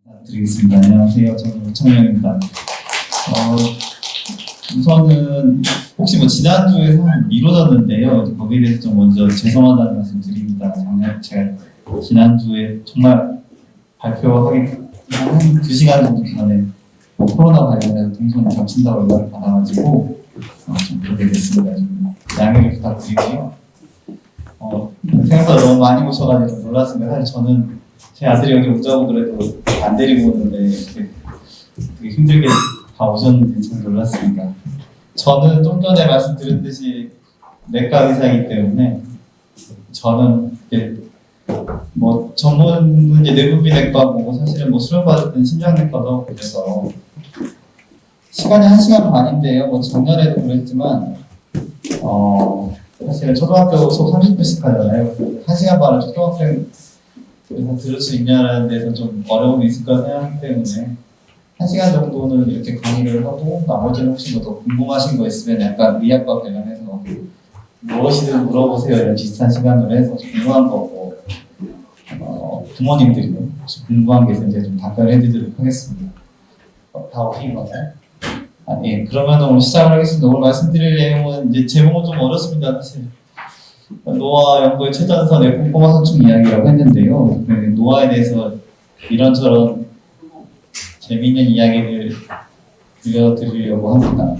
드리겠습니다. 안녕하세요. 저는 오창영입니다. 우선은 혹시 뭐 지난주에 상황이 미뤄졌는데요. 거기에 대해서 좀 먼저 죄송하다는 말씀 드립니다. 제가 지난주에 정말 발표하기 한 2시간 정도 전에 뭐 코로나 관련해서 통신을 겹친다고 연락을 받아가지고 좀 그렇게 됐습니다. 좀 양해를 부탁드리고요. 생각보다 너무 많이 오셔가지고 좀 놀랐습니다. 사실 저는 제 아들이 여기 오자고 그래도 안 데리고 오는데 이렇게 되게 힘들게 다 오셨는지 참 놀랐습니다. 저는 좀 전에 말씀드렸듯이 내과 의사이기 때문에 저는 이제 뭐 전문은 이제 내부비 내과고 사실은 뭐 수련 받을 때는 심장내과도 하고 그래서 시간이 1시간 반인데요. 뭐 작년에도 그랬지만 사실은 초등학교 수업 30분씩 하잖아요. 1시간 반을 초등학생 그래서 들을 수 있냐라는 데서 좀 어려움이 있을 거라 생각하기 때문에 1시간 정도는 이렇게 강의를 하고 나머지는 혹시 뭐 더 궁금하신 거 있으면 약간 의학과 관련해서 무엇이든 물어보세요 이런 비슷한 시간으로 해서 궁금한 거고 부모님들이 혹시 궁금한 게 있으면 제가 좀 답변해 드리도록 하겠습니다. 다 오신 건가요? 예, 그러면 오늘 시작을 하겠습니다. 오늘 말씀드릴 내용은 이제 제목은 좀 어렵습니다. 사실 노화 연구의 최전선의 꼼꼼한 선충 이야기라고 했는데요. 노화에 대해서 이런저런 재미있는 이야기를 들려드리려고 합니다.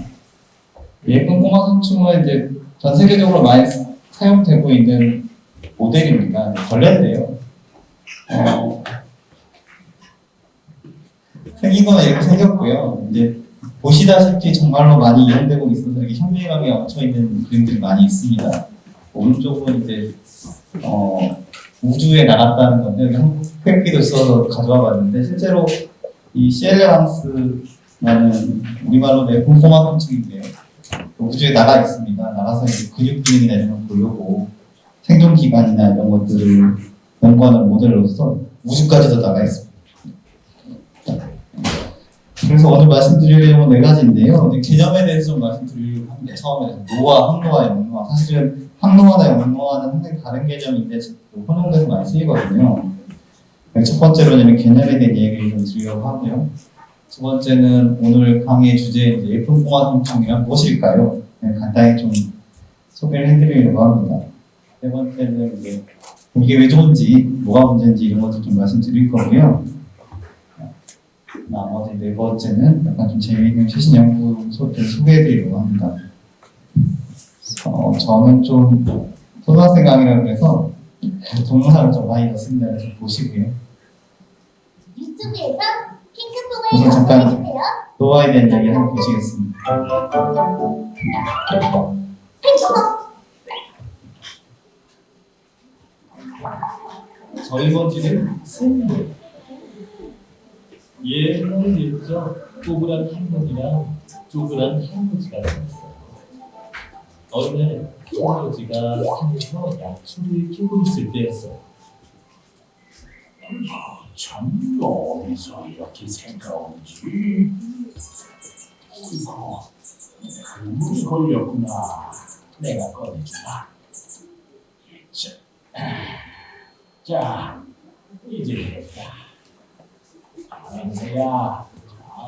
예, 꼼꼼한 선충은 이제 전 세계적으로 많이 사용되고 있는 모델입니다. 걸레인데요. 생긴 건 이렇게 생겼고요. 이제 보시다시피 정말로 많이 이용되고 있어서 이렇게 현미감에 얹혀있는 그림들이 많이 있습니다. 오른쪽은 이제 우주에 나갔다는 건데 한국 획기도 있어서 가져와 봤는데 실제로 이 시엘레방스라는 우리말로 내 꼼꼼한 선충인데요. 우주에 나가 있습니다. 나가서 이제 근육 기능이나 이런 걸 보려고 생존 기간이나 이런 것들을 연구하는 모델로서 우주까지도 나가 있습니다. 그래서 오늘 말씀드릴 내용은 4가지인데요. 개념에 대해서 좀 말씀드리려고 합니다. 처음에 노화, 항노화, 영노화. 사실은 항노화나 영노화는 상당히 다른 개념인데 혼용돼서 많이 쓰이거든요. 첫 번째로는 개념에 대한 얘기를 좀 드리려고 하고요. 두 번째는 오늘 강의의 주제 예쁜 꼼꼼한 선충이란 무엇일까요? 간단히 좀 소개를 해드리려고 합니다. 세 번째는 이게 왜 좋은지, 뭐가 문제인지 이런 것들 좀 말씀드릴 거고요. 나머지 4번째는 약간 좀 재미있는 최신 연구소들을 소개해드리려고 합니다. 저는 좀 초등학생 강의라 그래서 동영상을 좀 많이 넣습니다. 좀 보시고요. 유튜브에서 우선 핑크퐁을 잠깐 검색해주세요. 노화에 대한 이야기 한번 보시겠습니다. 핑크퐁! 저희 번지는 샌드. 옛날 옛적 쪼그란 할머니랑 쪼그란 할아버지가 있었어요. 어느 날 할아버지가 산에서 약초를 캐고 있을 때였어요. 참 어디서 이렇게 생각하는지. 어이구, 그물이 걸렸구나. 내가 꺼내주마. 자, 이제 됐다. 맹세야,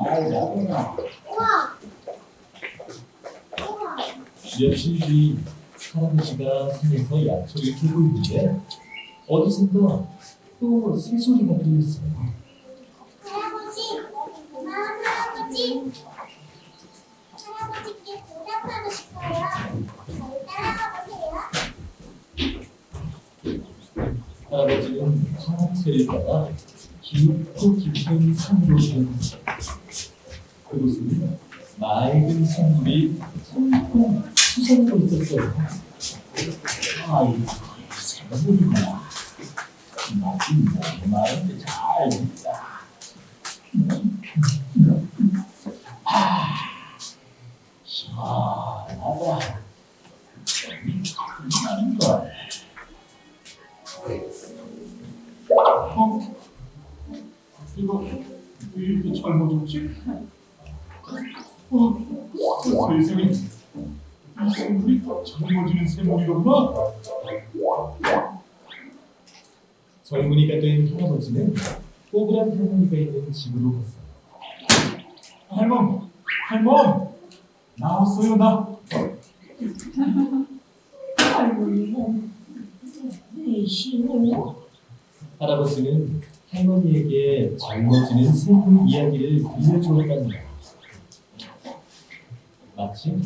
잘 잡아라. 우와! 우와! 며칠 뒤 할아버지가 산에서 약초를 캐고 있는데 어디선가 또 새소리가 들렸어요. 할아버지! 할아버지! 할아버지께 대답하고 싶어요. 저를 따라와 보세요. 할아버지는 파랑새를 따라 깊고 깊은 산으로 들어갔어요. 그곳은 맑은 산물이 통 솟아오고 있었어요. 아이고, 새물이구나. 맛이 많은데 잘 됐다. 시원하다. 나는걸. 이거 왜 이렇게 젊어졌지? 세상에, 이 새물이 젊어지는 새물이로구나. 젊은이가 된 할아버지는 꼬부랑 할머니가 있는 집으로 갔어요. 할멈, 나왔어요 나. 할머니는 내시오. 할아버지는 할머니에게 젊어지는 생물 이야기를 들려주었답니다. 마침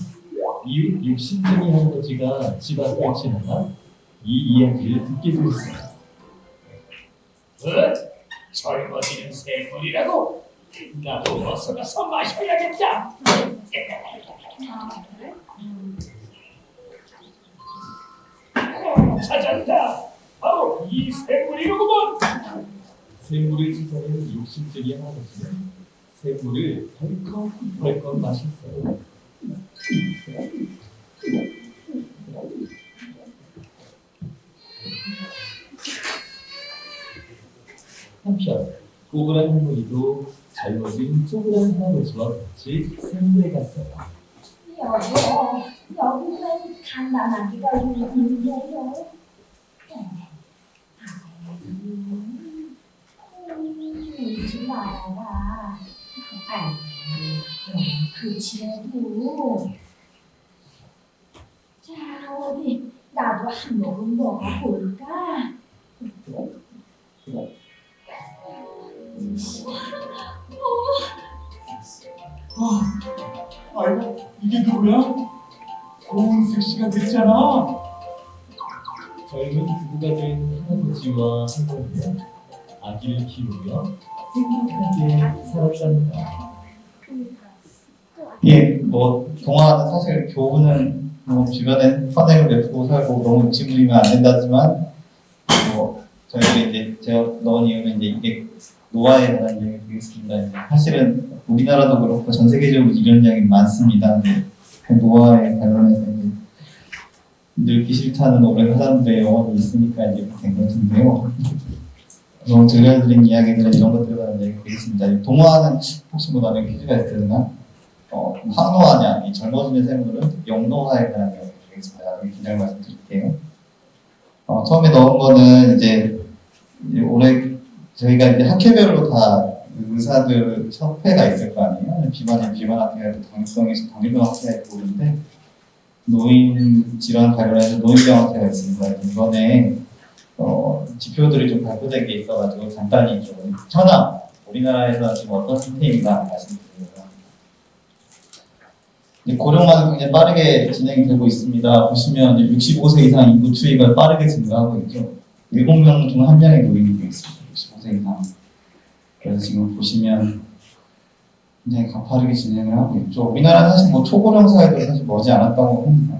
이웃 육신쟁이 할아버지가 집 앞을 지나가 이 이야기를 듣게 되었어요. 젊어지는 샘물이라고? 나도 어서 가서 마셔야겠다. 찾았다. 바로 이 샘물이로구먼. 샘물을 찾아낸 욕심쟁이 할아버지는 샘물을 덜컥덜컥 마셨어요. 한편 꼬부랑 할머니도 젊어진 쪼그란 할아버지와 같이 샘물에 갔어요. 여보, 여기는 갓난아기가 있는데요. 울지 말아라. 아이, 그럼 그치라도. 자, 어디 나도 한 모금 먹어볼까? 아이고 이게 누구야? 고은색 씨가 됐잖아. 젊은 부부가 된 할아버지와 할머니는 아기를 키우며 행복하게 살았답니다. 예, 뭐 동화는 사실 교훈은 뭐 주변에 선행을 베푸고 살고 너무 욕심부리면 안 된다지만 뭐 저희가 이제 제가 넣은 이유는 이제 이게 노화에 관한 이야기 되겠습니다. 이제 사실은 우리나라도 그렇고 전 세계적으로 이런 이야기 많습니다. 그 노화에 관련해서 이제 늙기 싫다는 오랜 사람들의 영혼이 있으니까 이제 된 것 같은데요. 너무 들려드린 이야기들은 이런 것들에 관한 이야기 되겠습니다. 동화는 혹시 뭐 나중에 퀴즈가 있으나 항노화냐, 이 젊어지는 샘물은 영노화에 관한 이야기 되겠습니다. 나중에 긴장 말씀드릴게요. 처음에 넣은 거는 이제 올해 저희가 이제 학회별로 다 의사들 협회가 있을 거 아니에요. 비만 학회가 있고 당뇨병에서 당뇨병 학회가 있고 그런데 노인 질환 관련해서 노인병 학회가 있습니다. 이번에 지표들이 좀 발표된 게 있어가지고 간단히 좀 현황 우리나라에서 지금 어떤 상태인가 말씀드립니다. 이제 고령화는 굉장히 빠르게 진행이 되고 있습니다. 보시면 이제 65세 이상 인구 추이가 빠르게 증가하고 있죠. 7명 중 1명의 노인이 되어 있습니다. 65세 이상. 그래서 지금 보시면 굉장히 가파르게 진행을 하고 있죠. 우리나라는 사실 뭐 초고령 사회도 사실 머지 않았다고 합니다.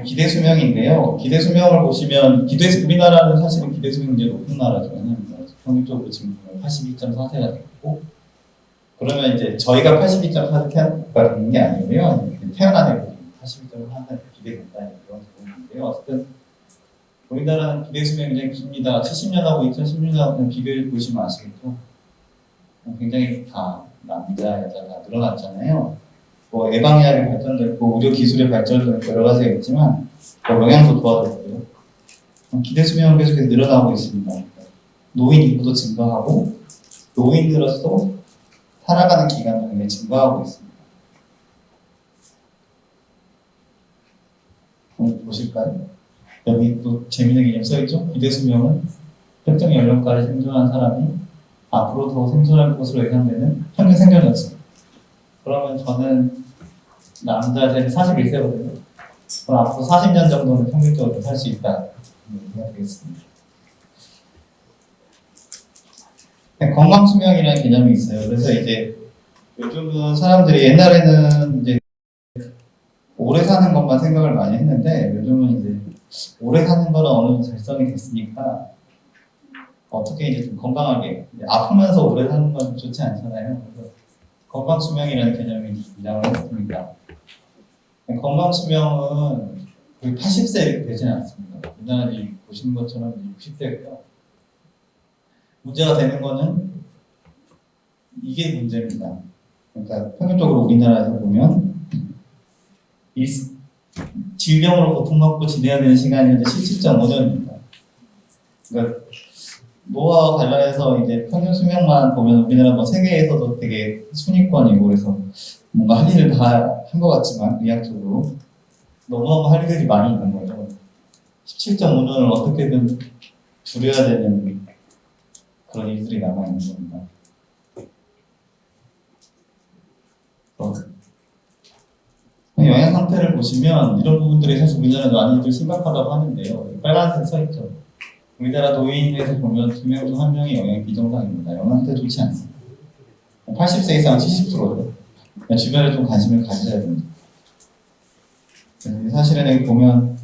기대 수명인데요. 기대 수명을 보시면 우리나라는 사실은 기대 수명이 이제 높은 나라죠. 평균적으로 지금 82.4세가 됐고 그러면 이제 저희가 82.4세가 되는 게 아니고요. 태어난 애들이 82.4세 기대된다 이런 부분인데요. 어쨌든 우리나라는 기대 수명이 굉장히 깁니다. 70년하고 2016년하고 비교해 보시면 아시겠죠. 굉장히 다 남자, 여자 다 늘어났잖아요. 뭐 예방의학이 발전됐고 의료 기술의 발전도 있고 여러 가지가 있지만 영양도 좋아졌고요. 기대 수명은 계속해서 늘어나고 있습니다. 노인 인구도 증가하고 노인으로서 살아가는 기간도 굉장히 증가하고 있습니다. 한번 보실까요? 여기 또 재미있는 개념 써있죠? 기대 수명은 특정 연령까지 생존한 사람이 앞으로 더 생존할 것으로 예상되는 평균 생존이었어요. 그러면 저는 남자들이 41세거든요. 그럼 앞으로 40년 정도는 평균적으로 살 수 있다. 이렇게 되겠습니다. 건강 수명이라는 개념이 있어요. 그래서 이제 요즘은 사람들이 옛날에는 이제 오래 사는 것만 생각을 많이 했는데 요즘은 이제 오래 사는 거는 어느 정도 달성이 됐으니까 어떻게 이제 좀 건강하게 아프면서 오래 사는 건 좋지 않잖아요. 그래서 건강 수명이라는 개념이 등장을 했습니다. 건강 수명은 거의 80세 이렇게 되지는 않습니다. 우리나라 보시는 것처럼 60세고요. 문제가 되는 거는 이게 문제입니다. 그러니까 평균적으로 우리나라에서 보면 질병으로 고통받고 지내야 되는 시간이 이제 17.5년입니다. 그러니까 노화와 관련해서 이제 평균 수명만 보면 우리나라 뭐 세계에서도 되게 순위권이고 그래서 뭔가 할 일을 다 한 것 같지만 의학적으로 너무너무 할 일들이 많이 있는 거죠. 17.5년을 어떻게든 줄여야 되는 그런 일들이 남아 있는 겁니다. 영양 상태를 보시면 이런 부분들이 사실 우리나라 많이들 심각하다고 하는데요. 빨간색 써 있죠. 우리나라 노인에서 보면 2명 중 1명이 영양이 비정상입니다. 영양 상태 좋지 않습니다. 80세 이상 70%죠. 주변에 좀 관심을 가져야 됩니다. 사실은 여기 보면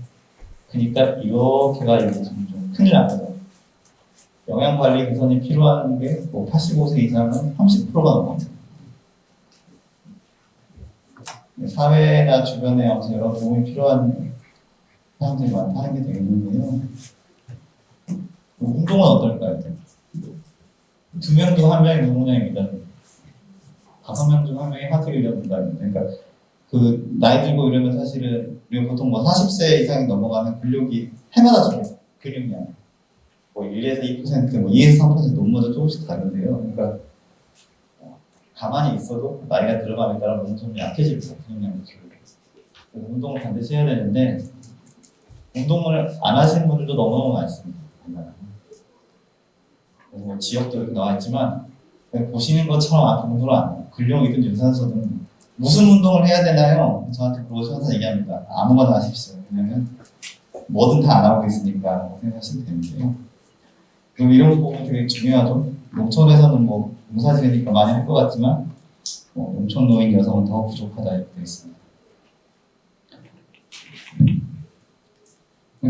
그러니까 이렇게가 이제 좀 큰일 납니다. 영양 관리 개선이 필요한 게 뭐 85세 이상은 30%가 넘어갑니다. 사회나 주변에 아무튼 여러 도움이 필요한 사람들이 많다는 게 되겠는데요. 운동은 어떨까요? 2명 중 1명이 노동량입니다. 5명 중 1명이 하트를 잃어본다는. 그러니까 그 나이 들고 이러면 사실은 우리가 보통 뭐 40세 이상이 넘어가면 근력이 해마다 좀 근육량 뭐 1에서 2%, 뭐 2에서 3% 몸마다 조금씩 다른데요. 그러니까 가만히 있어도 나이가 들어가면 따라 몸은 좀 약해집니다. 근육량이 줄고. 그래서 운동을 반드시 해야 되는데 운동을 안 하시는 분들도 너무너무 많습니다. 그래서 뭐 지역도 이렇게 나와 있지만 보시는 것처럼 앞에 운동을 안 해요. 근력이든 유산소든 무슨 운동을 해야 되나요? 저한테 물어보셔서 항상 얘기합니다. 아무거나 하십시오. 왜냐면 뭐든 다 안 하고 있으니까 생각하시면 되는데요. 그리고 이런 부분 되게 중요하죠. 농촌에서는 뭐 농사지으니까 많이 할 것 같지만 농촌 노인 여성은 더 부족하다 이렇게 되어 있습니다.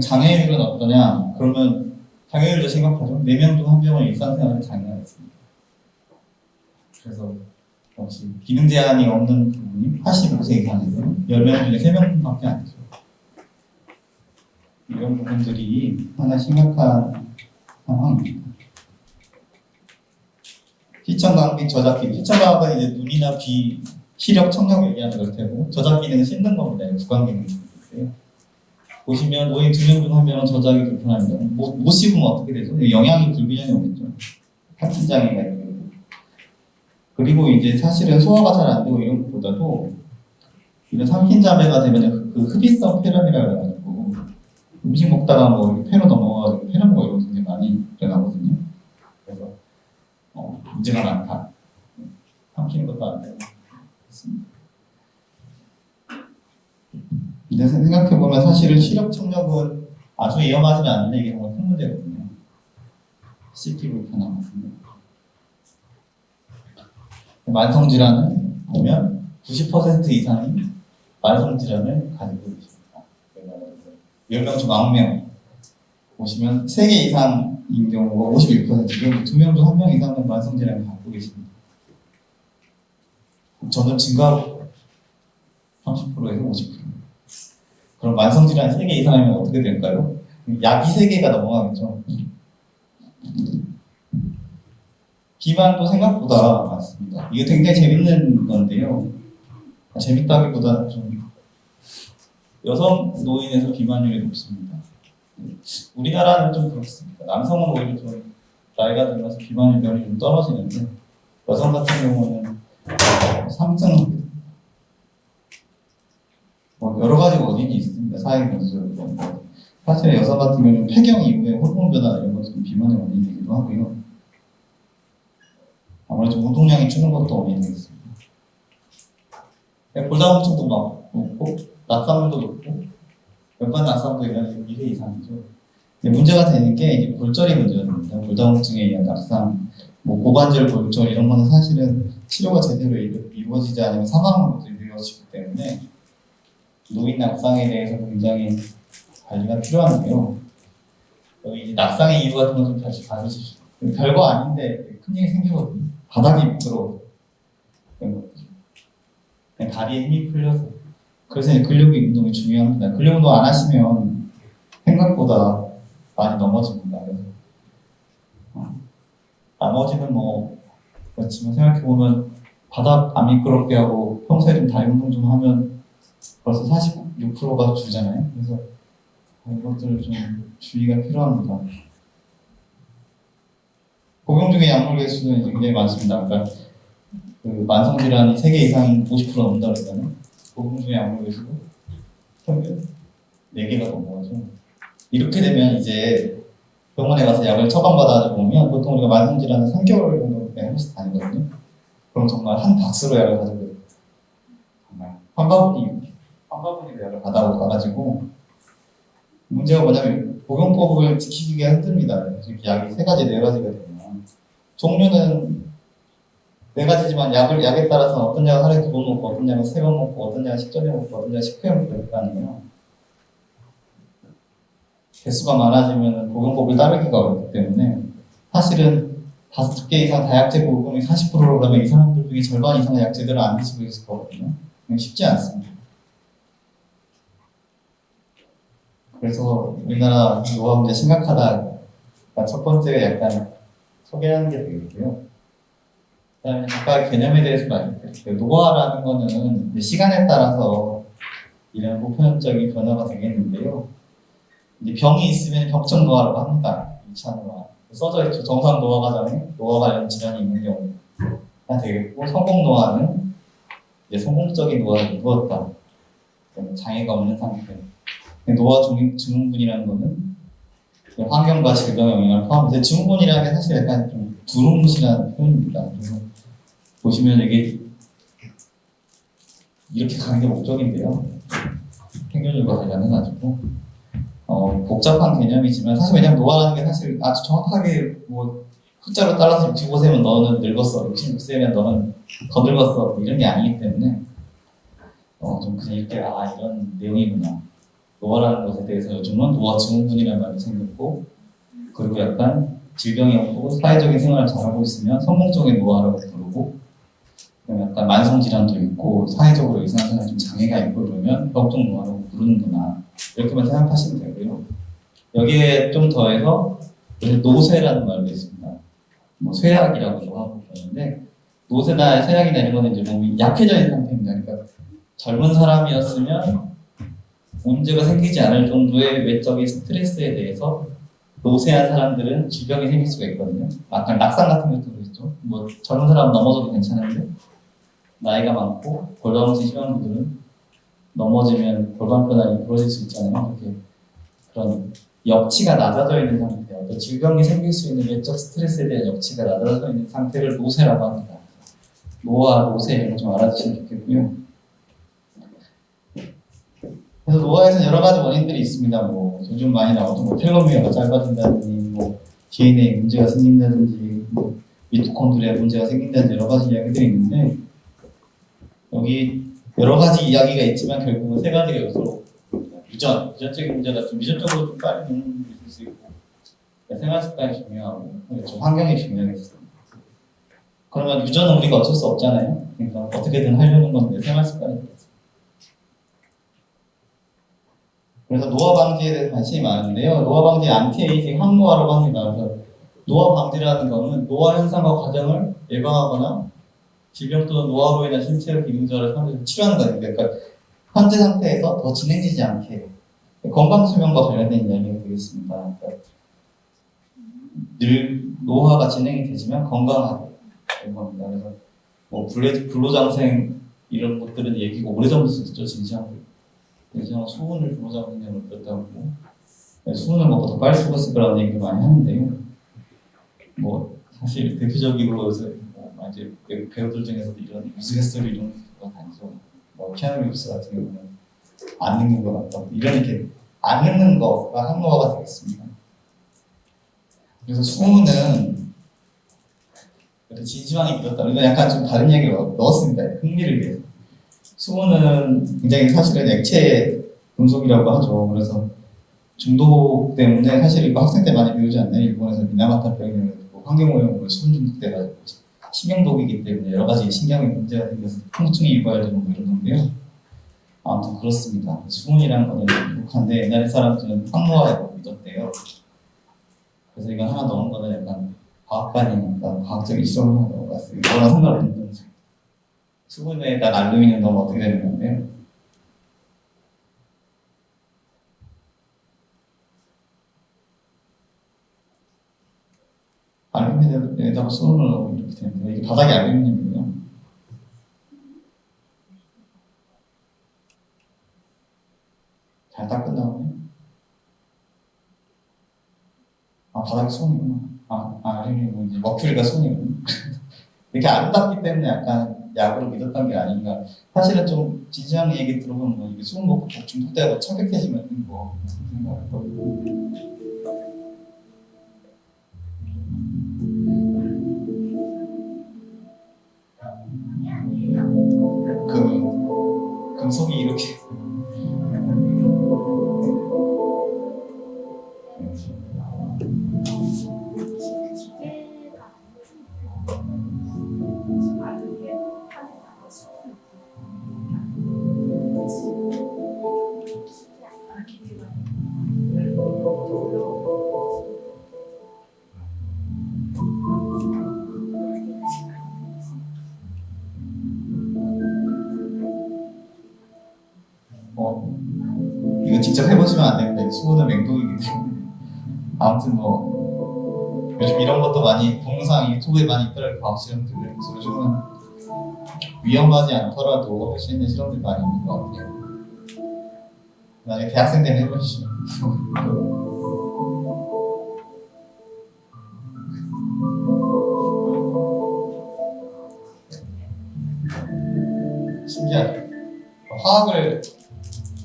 장애인은 어떠냐? 그러면 장애인도 심각하죠. 4명 중 1명은 일상생활에 장애가 있습니다. 그래서 역시 기능 제한이 없는 부분이 85세 이상이고요. 10명 중에 3명밖에 안 되죠. 이런 부분들이 하나 심각한 상황입니다. 시청각및 저작기. 시청각은 이제 눈이나 귀, 시력, 청력 얘기하는 걸 테고 저작기는 씻는 겁니다. 구강기능인데요. 보시면 노인 2명 중 1명은 저작이 불편합니다. 못 씹으면 어떻게 되죠? 영양이 불균형이 오겠죠. 합신장애가 있고. 그리고 이제 사실은 소화가 잘 안 되고 이런 것보다도 이런 삼킨자매가 되면 그 흡입성 폐렴이라고 해가지고 음식 먹다가 뭐 폐로 넘어가가지고 폐렴과 이런 게 많이 일어나거든요. 그래서 문제가 많다. 삼키는 것도 안 되고 그렇습니다. 근데 생각해보면 사실은 시력 청력은 아주 위험하지는 않은데 이게 정말 큰 문제거든요. CP 불편함 같습니다. 만성질환은 보면 90% 이상이 만성질환을 가지고 있습니다. 10명 중 9명 보시면 3개 이상인 경우가 51%, 2명 중 1명 이상은 만성질환을 갖고 계십니다. 저는 증가하고 30%에서 50%. 그럼 만성질환 3개 이상이면 어떻게 될까요? 약이 3개가 넘어가겠죠. 비만도 생각보다 많습니다. 이게 굉장히 재밌는 건데요. 재밌다기보다 좀 여성 노인에서 비만율이 높습니다. 우리나라는 좀 그렇습니다. 남성은 오히려 좀 나이가 들면서 비만율이 좀 떨어지는데 여성 같은 경우는 상승 뭐 여러 가지 원인이 있습니다. 사회 변수 사실 여성 같은 경우는 폐경 이후에 호르몬 변화 이런 것도 비만의 원인이 되기도 하고요. 아무래도 운동량이 줄는 것도 원인이 되겠습니다. 골다공증도 막 높고 낙상도 높고 연간 낙상도 2회 이상이죠. 문제가 되는 게 이제 골절이 문제가 됩니다. 골다공증에 의한 낙상, 뭐 고관절 골절 이런 거는 사실은 치료가 제대로 이루어지지 않으면 사망으로 이루어지기 때문에 노인 낙상에 대해서 굉장히 관리가 필요한데요. 여기 낙상의 이유 같은 거 좀 다시 봐주십시오. 별거 아닌데 큰 일이 생기거든요. 바닥이 미끄러워. 그냥 다리에 힘이 풀려서. 그래서 근력 운동이 중요합니다. 근력 운동 안 하시면 생각보다 많이 넘어집니다. 그래서 나머지는 뭐 그렇지만 생각해보면 바닥 안 미끄럽게 하고 평소에 좀 다리 운동 좀 하면 벌써 46%가 주잖아요. 그래서 이것들을 좀 주의가 필요합니다. 복용 중에 약물 개수는 이제 굉장히 많습니다. 그러니까 그 만성 질환이 세계 이상 50% 넘는다 그러잖아요. 복용 중에 약물 개수도 평균 4개가 넘어가죠. 이렇게 되면 이제 병원에 가서 약을 처방받아 보면 보통 우리가 만성 질환은 3개월 정도 그냥 한 번씩 다니거든요. 그럼 정말 한 박스로 약을 가지고 정말 환가분이 약을 받아오고 가가지고 문제가 뭐냐면 복용법을 지키기가 힘듭니다. 이렇게 약이 3가지, 4가지가 되면 종류는 4가지지만 약에 따라서 어떤 약은 하루에 2번 먹고 어떤 약은 3번 먹고 어떤 약은 식전에 먹고 어떤 약은 식후에 먹고 이렇게 하는데요. 개수가 많아지면 복용법을 따르기가 어렵기 때문에 사실은 5개 이상 다약제 복용이 40%로 그러면 이 사람들 중에 절반 이상의 약제들을 안 드시고 있을 거거든요. 쉽지 않습니다. 그래서 우리나라 노화 문제 심각하다. 첫 번째 약간 소개하는 게 되겠고요. 그다음에 각각의 개념에 대해서 말씀드릴게요. 노화라는 거는 시간에 따라서 이런 보편적인 변화가 되겠는데요. 이제 병이 있으면 병적 노화라고 합니다. 2차 노화. 써져 있죠. 정상 노화 과정에 노화 관련 질환이 있는 경우가 되겠고, 성공 노화는 이제 성공적인 노화를 이루었다. 장애가 없는 상태. 노화 증후군이라는 거는 환경과 질병의 영향을 포함해서 증후군이라는 게 사실 약간 좀 두루뭉실한 표현입니다. 그래서 보시면 이게 이렇게 가는 게 목적인데요. 생존율과 관련해가지고 복잡한 개념이지만 사실 왜냐면 노화라는 게 사실 아주 정확하게 뭐 숫자로 따라서 65세면 너는 늙었어, 66세면 너는 더 늙었어 이런 게 아니기 때문에 좀 그냥 이렇게 이런 내용이구나. 노화라는 것에 대해서 요즘은 노화 증후군이라는 말이 생겼고, 그리고 약간 질병이 없고 사회적인 생활을 잘하고 있으면 성공적인 노화라고 부르고, 약간 만성 질환도 있고 사회적으로 일상생활에 좀 장애가 있고 그러면 병적 노화라고 부르는구나, 이렇게만 생각하시면 되고요. 여기에 좀 더해서 노쇠라는 말도 있습니다. 뭐 쇠약이라고도 하고 그러는데, 노쇠나 쇠약이나 이런 거는 이제 몸이 약해져 있는 상태입니다. 그러니까 젊은 사람이었으면 문제가 생기지 않을 정도의 외적인 스트레스에 대해서 노쇠한 사람들은 질병이 생길 수가 있거든요. 약간 낙상 같은 것도 그렇죠. 뭐 젊은 사람은 넘어져도 괜찮은데 나이가 많고 골다공증 심한 분들은 넘어지면 골반뼈나 부러질 수 있잖아요. 그렇게 그런 역치가 낮아져 있는 상태, 어떤 질병이 생길 수 있는 외적 스트레스에 대한 역치가 낮아져 있는 상태를 노쇠라고 합니다. 노화, 노쇠 이런 거 좀 알아두시면 좋겠고요. 그래서 노화에서는 여러 가지 원인들이 있습니다. 뭐 요즘 많이 나오죠. 뭐 텔로미어가 짧아진다든지, 뭐 DNA 문제가 생긴다든지, 뭐 미토콘드리아 문제가 생긴다든지 여러 가지 이야기들이 있는데, 여기 여러 가지 이야기가 있지만 결국은 3가지가 요소로 유전적인 문제가 좀 유전적으로 좀 빨리 죽는 게 있을 수 있고, 생활 습관이 중요하고 좀 환경이 중요하겠습니다. 그러면 유전은 우리가 어쩔 수 없잖아요. 그러니까 어떻게든 하려는 건데 생활 습관이 되겠습니다. 그래서 노화 방지에 대해서 관심이 많은데요. 노화 방지 안티에이징 항노화라고 합니다. 그래서 노화 방지라는 것은 노화 현상과 과정을 예방하거나 질병 또는 노화로 인한 신체적 기능 저하를 상대적으로 치료하는 거니까, 그러니까 현재 상태에서 더 진행되지 않게 건강 수명과 관련된 이야기가 되겠습니다. 그러니까 늘 노화가 진행이 되지만 건강하게 되는 겁니다. 그래서 뭐 불로장생 이런 것들은 얘기가 오래전부터 있었죠. 진시황 수은을 불로장생 생각을 그랬다고 수은을 먹고 더 빨리 죽었을 거라는 얘기를 많이 하는데요. 뭐 사실 대표적으로 이제 배우들 중에서도 이런 우스갯소리 이런 거 다니죠. 뭐 키아누 리브스 같은 경우는 안 늙는 것 같다. 이렇게 안 늙는 거가 항노화가 되겠습니다. 그래서 수은은 진시황이 그렇다. 이건 약간 좀 다른 얘기를 넣었습니다. 흥미를 위해서. 수은은 굉장히 사실은 액체 금속이라고 하죠. 그래서 중독 때문에 사실 이거 학생 때 많이 배우지 않나요? 일본에서 미나마타병이라고 환경오염으로 수은 중독돼가지고 신경독이기 때문에 여러 가지 신경에 문제가 생겨서 통증이 유발되고 뭐 이런 건데요. 아무튼 그렇습니다. 수은이라는 거는 독한데 옛날에 사람들은 항노화에 믿었대요. 그래서 이건 하나 넣은 거는 약간 과학반이니까 과학적인 실험을 하는 것 같습니다. 그거랑 상관없는 거죠. 수분에다가 알루미늄 넣으면 어떻게 되는 건데요? 알루미늄에다가 수온을 넣으면 이렇게 되는데 이게 바닥이 알루미늄이에요. 잘 닦은 다음에 바닥이 수온이구나. 알루미늄은 이제 머큐리가 수온이구나. 이렇게 아름답기 때문에 약간 약으로 믿었던 게 아닌가. 사실은 좀 진지한 얘기 들어보면 이게 수온 먹고 중독되고 착각해지면 뭐 생각을 하고. 금속이 이렇게 이거 직접 해보시면 안 됩니다. 수온은 맹독이기 때문에. 아무튼 뭐 요즘 이런 것도 많이 동영상 유튜브에 많이 있더라고요. 과학 실험들. 그래서 요즘은 위험하지 않더라도 할 수 있는 실험들이 많이 있는 것 같아요. 나중에 대학생 되면 해보시죠. 신기하죠. 화학을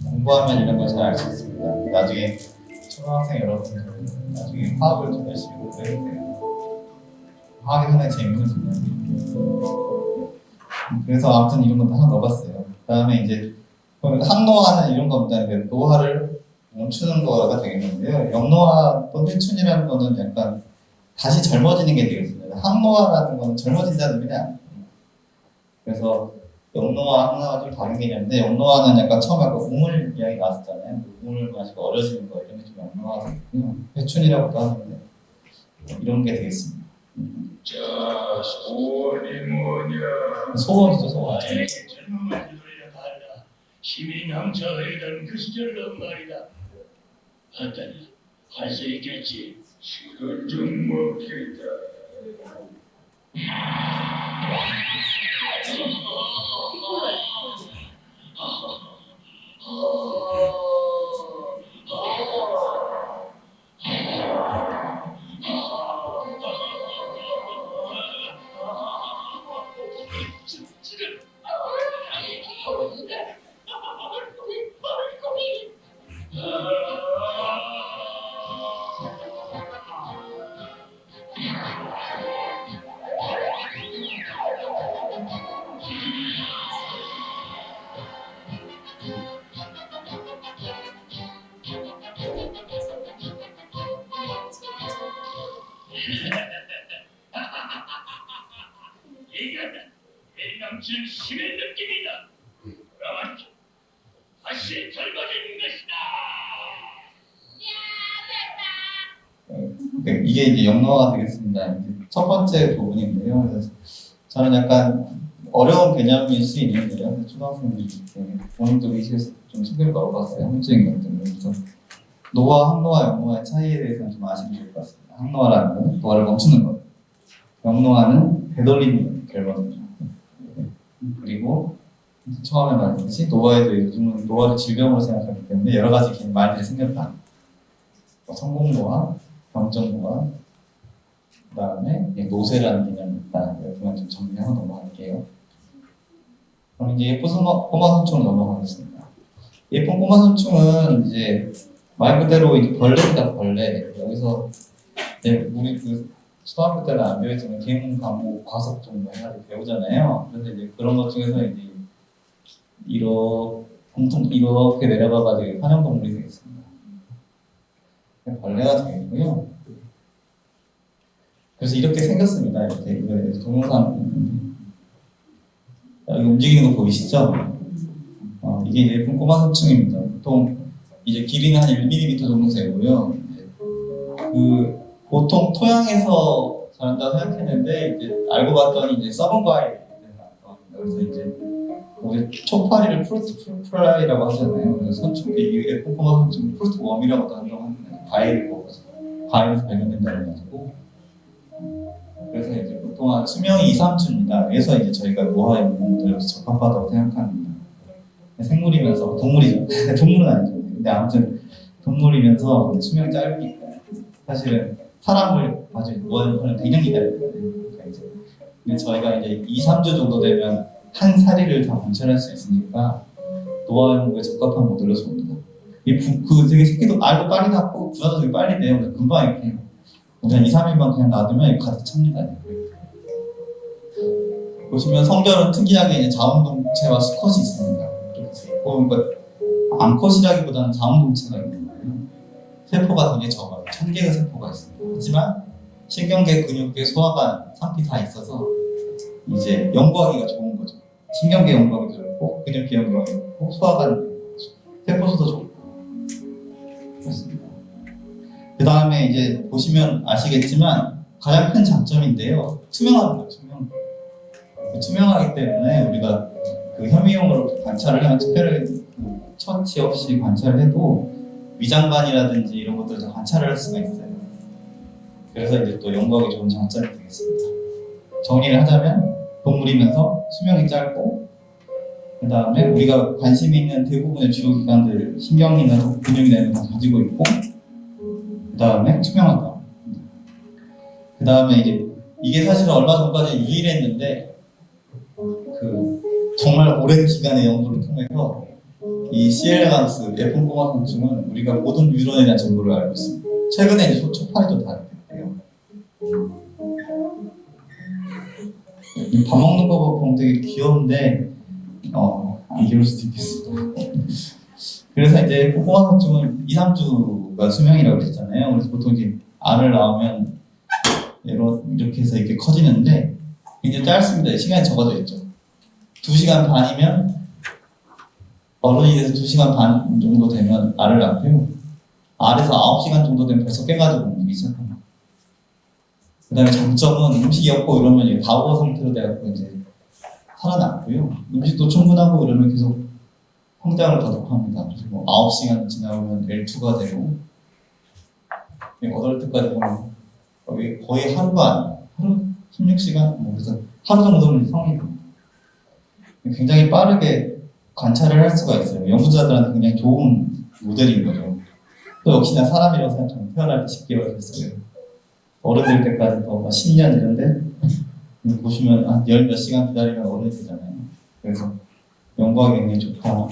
공부하면 이런 걸 잘 알 수 있습니다. 나중에 초등학생 여러분들은 나중에 화학을 좀 열심히 공부해야 돼요. 화학이 상당히 재밌는 분야입니다. 그래서 아무튼 이런 것도 하나 넣어봤어요. 그 다음에 이제 항노화는 이런 겁니다. 노화를 멈추는 거가 되겠는데요. 역노화 또는 회춘이라는 거는 약간 다시 젊어지는 게 되겠습니다. 항노화라는 거는 젊어진다는 의미는 아니에요. 그래서 역노화, 항노화가 좀 다른 개념인데, 역노화는 약간 처음에 아까 우물 이야기 나왔었잖아요. 우물 마시고 어려지는 거 이런 게 좀 역노화가 되고요. 회춘이라고도 하는데 이런 게 되겠습니다. 자, 소원이 뭐냐? 소원이죠, 소원. 젊음을 되돌려 달라. 힘이 넘쳐 흐르던 그 시절로 말이다. 어떠냐? 할 수 있겠지? 시간 좀 먹겠다. 이거는 넘치는 힘의 느낌이다. 돌아왔다. 다시 젊어지는 것이다. 네, 이게 이제 역노화가 되겠습니다. 이제 첫 번째 부분인데요. 그래서 저는 약간 어려운 개념일 수 있는데요. 초등학생들이 본인도 의식해서 좀 책을 넣어봤어요. 한문적인 것들을. 그래서 노화, 항노화, 역노화의 차이에 대해서는 좀 아시면 좋을 것 같습니다. 항노화라는 건 노화를 멈추는 것, 역노화는 되돌리는 결과입니다. 그리고 처음에 말했듯이 노화에도 요즘은 노화를 질병으로 생각하기 때문에 여러 가지 말들이 생겼다. 성공노화, 병적노화, 그 다음에 노쇠라는 개념이 있다. 그만 좀 정리하고 넘어갈게요. 그럼 이제 예쁜 꼬마 선충으로 넘어가겠습니다. 예쁜 꼬마 선충은 이제 말 그대로 이제 벌레입니다, 벌레. 여기서 우리 그 초등학교 때는 안 배웠지만 계문, 과목, 과속 정도 해가지고 배우잖아요. 그런데 이제 그런 것 중에서 이제 보통 이렇게 내려가가지고 환영동물이 되겠습니다. 벌레가 되겠고요. 그래서 이렇게 생겼습니다. 이렇게 동영상 여기 움직이는 거 보이시죠? 이게 예쁜 꼬마 선충입니다. 이제 길이는 한 1mm 정도 되고요. 보통 토양에서 자란다고 생각했는데 이제 알고 봤더니 이제 썩은 과일 그래서 이제 우리 초파리를 프루트 플라이라고 하잖아요. 그래서 선충 예쁜 꼬마 선충 프루트 웜이라고도 한다고 하는데 과일을 먹어서 과일에서 발견된다고 해가지고 그래서 이제 보통 수명이 2, 3주입니다. 그래서 이제 저희가 노화 연구들을 적합하다고 생각합니다. 생물이면서 동물이죠. 동물은 아니죠. 근데 아무튼 동물이면서 수명이 짧으니까 사실은 사람을 아주 노화 연구는 굉장히 기다려요. 그러니까 이제 근데 저희가 이제 2, 3주 정도 되면 한 사리를 다 관찰할 수 있으니까 노화 연구에 적합한 모델로 줍니다. 그 되게 새끼도 알도 빨리 낳고 분화도 되게 빨리 돼요. 그래서 금방 이렇게 그냥 2, 3일만 그냥 놔두면 가득 찹니다. 보시면 성별은 특이하게 이제 자웅동체와 수컷이 있습니다. 그러니까 암컷이라기보다는 자웅동체가 있는 거예요. 세포가 되게 적어요. 1000개의 세포가 있습니다. 하지만 신경계, 근육계, 소화관, 상피 다 있어서 이제 연구하기가 좋은 거죠. 신경계 연구하기도 좋고, 근육계 연구하기도 좋고, 소화관 세포수도 좋고 그렇습니다. 그 다음에 이제 보시면 아시겠지만 가장 큰 장점인데요. 투명합니다. 투명하기 때문에 우리가 그 현미경으로 관찰을 하면 특별히 처치 없이 관찰을 해도 위장관이라든지 이런 것들을 다 관찰을 할 수가 있어요. 그래서 이제 또 연구하기 좋은 장점이 되겠습니다. 정리를 하자면 동물이면서 수명이 짧고 그 다음에 우리가 관심이 있는 대부분의 주요 기관들 신경이나 근육이나 이런 거 다 가지고 있고 그 다음에 투명하다. 그 다음에 이게 사실은 얼마 전까지 유일했는데 그 정말 오랜 기간의 연구를 통해서 이 시엘레간스 F1 꼬마성충은 우리가 모든 뉴런에 대한 정보를 알고 있습니다. 최근에 이제 초파리도 다 됐대요. 밥 먹는 거 보면 되게 귀여운데 안 귀여울 수도 있겠습니다. 그래서 이제 꼬마성충은 2, 3주가 수명이라고 했잖아요. 그래서 보통 이제 알을 낳으면 이렇게 해서 이렇게 커지는데 굉장히 짧습니다. 시간이 적어져 있죠. 2시간 반이면 어른이 돼서 2시간 반 정도 되면 알을 낳고요. 알에서 9시간 정도 되면 벌써 깨가지고 움직이기 시작합니다. 그 다음에 장점은 음식이 없고 이러면 과거 상태로 돼갖고 이제 살아남고요. 음식도 충분하고 이러면 계속 성장을 거듭합니다. 그래서 9시간 지나면 L2가 되고 어덜트까지 보면 거의 하루가 아니에요. 하루 16시간? 그래서 하루 정도는 성이 됩니다. 굉장히 빠르게 관찰을 할 수가 있어요. 연구자들한테 굉장히 좋은 모델인 거죠. 또 역시나 사람이라고 생각하면 태어날 때 10개월 됐어요. 어른 될 때까지 또 10년 이런데 보시면 한 10몇 시간 기다리면 어른이 되잖아요. 그래서 연구하기 굉장히 좋다.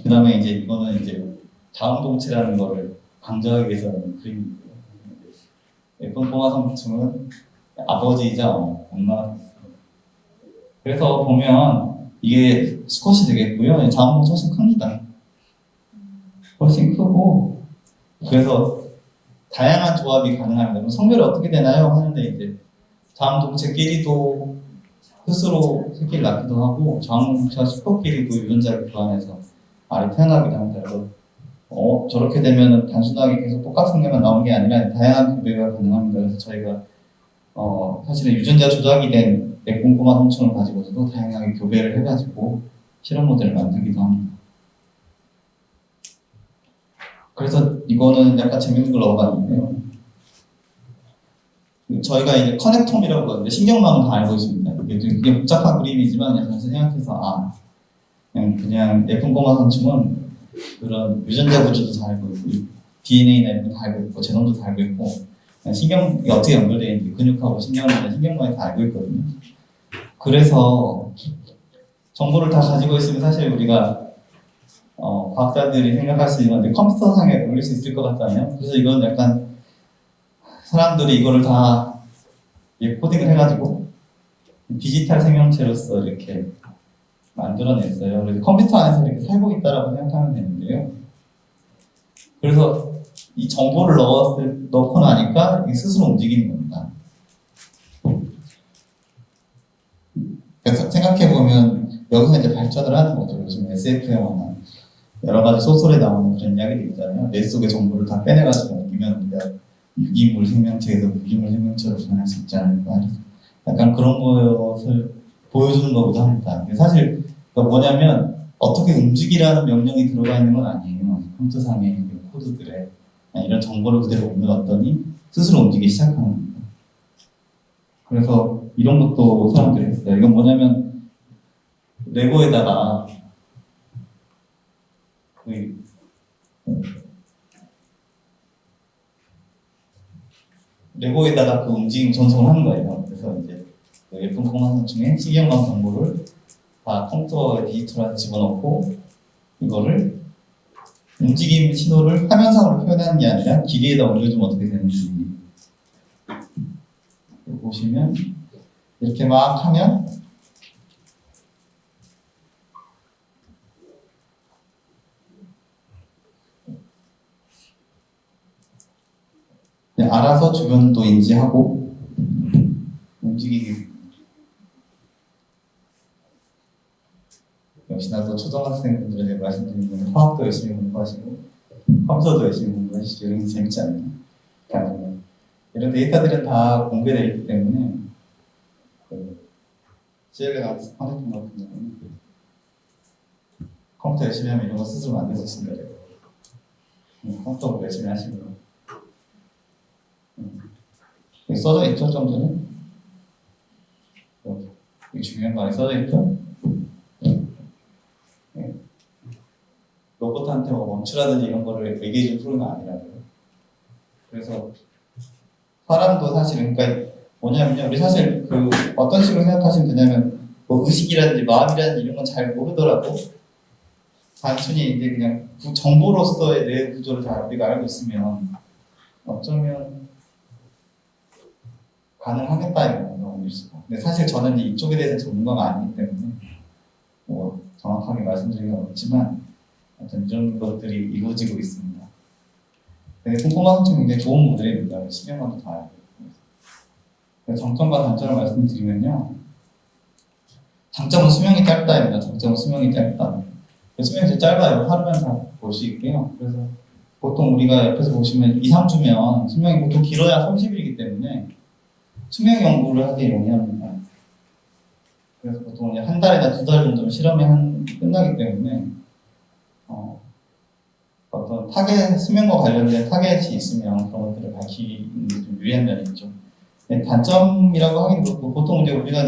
그 다음에 이제 이거는 이제 자웅동체라는 거를 강조하기 위해서 하는 그림이고요. F1 꼬마성충은 아버지이자 엄마. 그래서 보면 이게 수컷이 되겠고요. 자웅동체 훨씬 큽니다. 훨씬 크고 그래서 다양한 조합이 가능합니다. 그럼 성별이 어떻게 되나요? 하는데 이제 자웅동체끼리도 스스로 새끼를 낳기도 하고 자웅동체와 수컷끼리도 유전자를 교환해서 알이 태어나기도 합니다. 그래서 저렇게 되면 단순하게 계속 똑같은 게만 나오는 게 아니라 다양한 교배가 가능합니다. 그래서 저희가 사실은 유전자 조작이 된 F1 꼬마성충을 가지고서도 다양하게 교배를 해가지고 실험 모델을 만들기도 합니다. 그래서 이거는 약간 재밌는 걸 넣어봤는데요. 저희가 이제 커넥톰이라고 하는데 신경망은 다 알고 있습니다. 이게 복잡한 그림이지만 그냥 생각해서 그냥 F1 꼬마성충은 그런 유전자 구조도 다 알고 있고 DNA나 이런 거 다 알고 있고 제놈도 다 알고 있고 신경이 어떻게 연결되어 있는지 근육하고 신경이나 신경망이 다 알고 있거든요. 그래서 정보를 다 가지고 있으면 사실 우리가 과학자들이 생각할 수 있는데 컴퓨터상에 올릴 수 있을 것 같잖아요. 그래서 이건 약간 사람들이 이거를 다 코딩을 해가지고 디지털 생명체로서 이렇게 만들어냈어요. 그래서 컴퓨터 안에서 이렇게 살고 있다라고 생각하면 되는데요. 그래서 이 정보를 넣고 나니까 이게 스스로 움직이는 겁니다. 그래서 생각해보면 여기서 이제 발전을 하는 거죠. 요즘 SF 영화나 여러 가지 소설에 나오는 그런 이야기들 있잖아요. 뇌 속의 정보를 다 빼내가지고 옮기면 우리가 유기물 생명체에서 무기물 생명체로 변할 수 있지 않을까. 약간 그런 것을 보여주는 것보다 합니다. 사실 뭐냐면 어떻게 움직이라는 명령이 들어가 있는 건 아니에요. 컴퓨터상의 코드들에 이런 정보를 그대로 옮겨놨더니 스스로 움직이기 시작하는 겁니다. 그래서 이런 것도 사람들이 했어요. 이건 뭐냐면 레고에다가 그 움직임 전송을 하는 거예요. 그래서 이제 그 예쁜 공간성 중에 시계형광 정보를 다 컴퓨터에 디지털화해서 집어넣고 이거를 움직임 신호를 화면상으로 표현하는 게 아니라 기계에다 옮겨주면 어떻게 되는지 보시면 이렇게 막 하면 그냥 알아서 주변도 인지하고 움직이기. 역시나 또 초등학생분들에게 말씀드리면 화학도 열심히 공부하시고 컴퓨터도 열심히 공부하시죠. 이런 게 재밌지 않나요? 그러니까 이런 데이터들은 다 공개되어 있기 때문에 CL에 나온 스마트폰 같은 경우는 컴퓨터 열심히 하면 이런 거 스스로 만들 수 있습니다. 컴퓨터 열심히 하시고요. 여기 써져 있죠, 좀 전에? 여기 중요한 말이 써져 있죠? 로봇한테 멈추라든지 이런 거를 얘기해줄 프로그램은 아니라고요. 그래서 사람도 사실은 그러니까 뭐냐면요, 우리 사실 그 어떤 식으로 생각하시면 되냐면 뭐 의식이라든지 마음이라든지 이런 건 잘 모르더라도 단순히 이제 그냥 정보로서의 뇌 구조를 잘 우리가 알고 있으면 어쩌면 가능하겠다는 경우일 수가. 근데 사실 저는 이쪽에 대해서 전문가가 아니기 때문에 뭐 정확하게 말씀드리기는 어렵지만 하여튼 이런 것들이 이루어지고 있습니다. 근데 꼼꼼한 성층이 굉장히 좋은 모델입니다. 시계만도 다 알고. 그래서 장점과 단점을 말씀드리면요. 장점은 수명이 짧다입니다. 장점은 수명이 짧다. 수명이 제일 짧아요. 하루면 다 볼 수 있고요. 그래서 보통 우리가 옆에서 보시면 2, 3주면 수명이 보통 길어야 30일이기 때문에 수명 연구를 하기 용이합니다. 그래서 보통 한 달이나 2달 정도면 실험이 끝나기 때문에 어떤 타겟, 수명과 관련된 타겟이 있으면 그런 것들을 밝히는 게 좀 유리한 면이 있죠. 단점이라고 하긴 그렇고, 보통 이제 우리가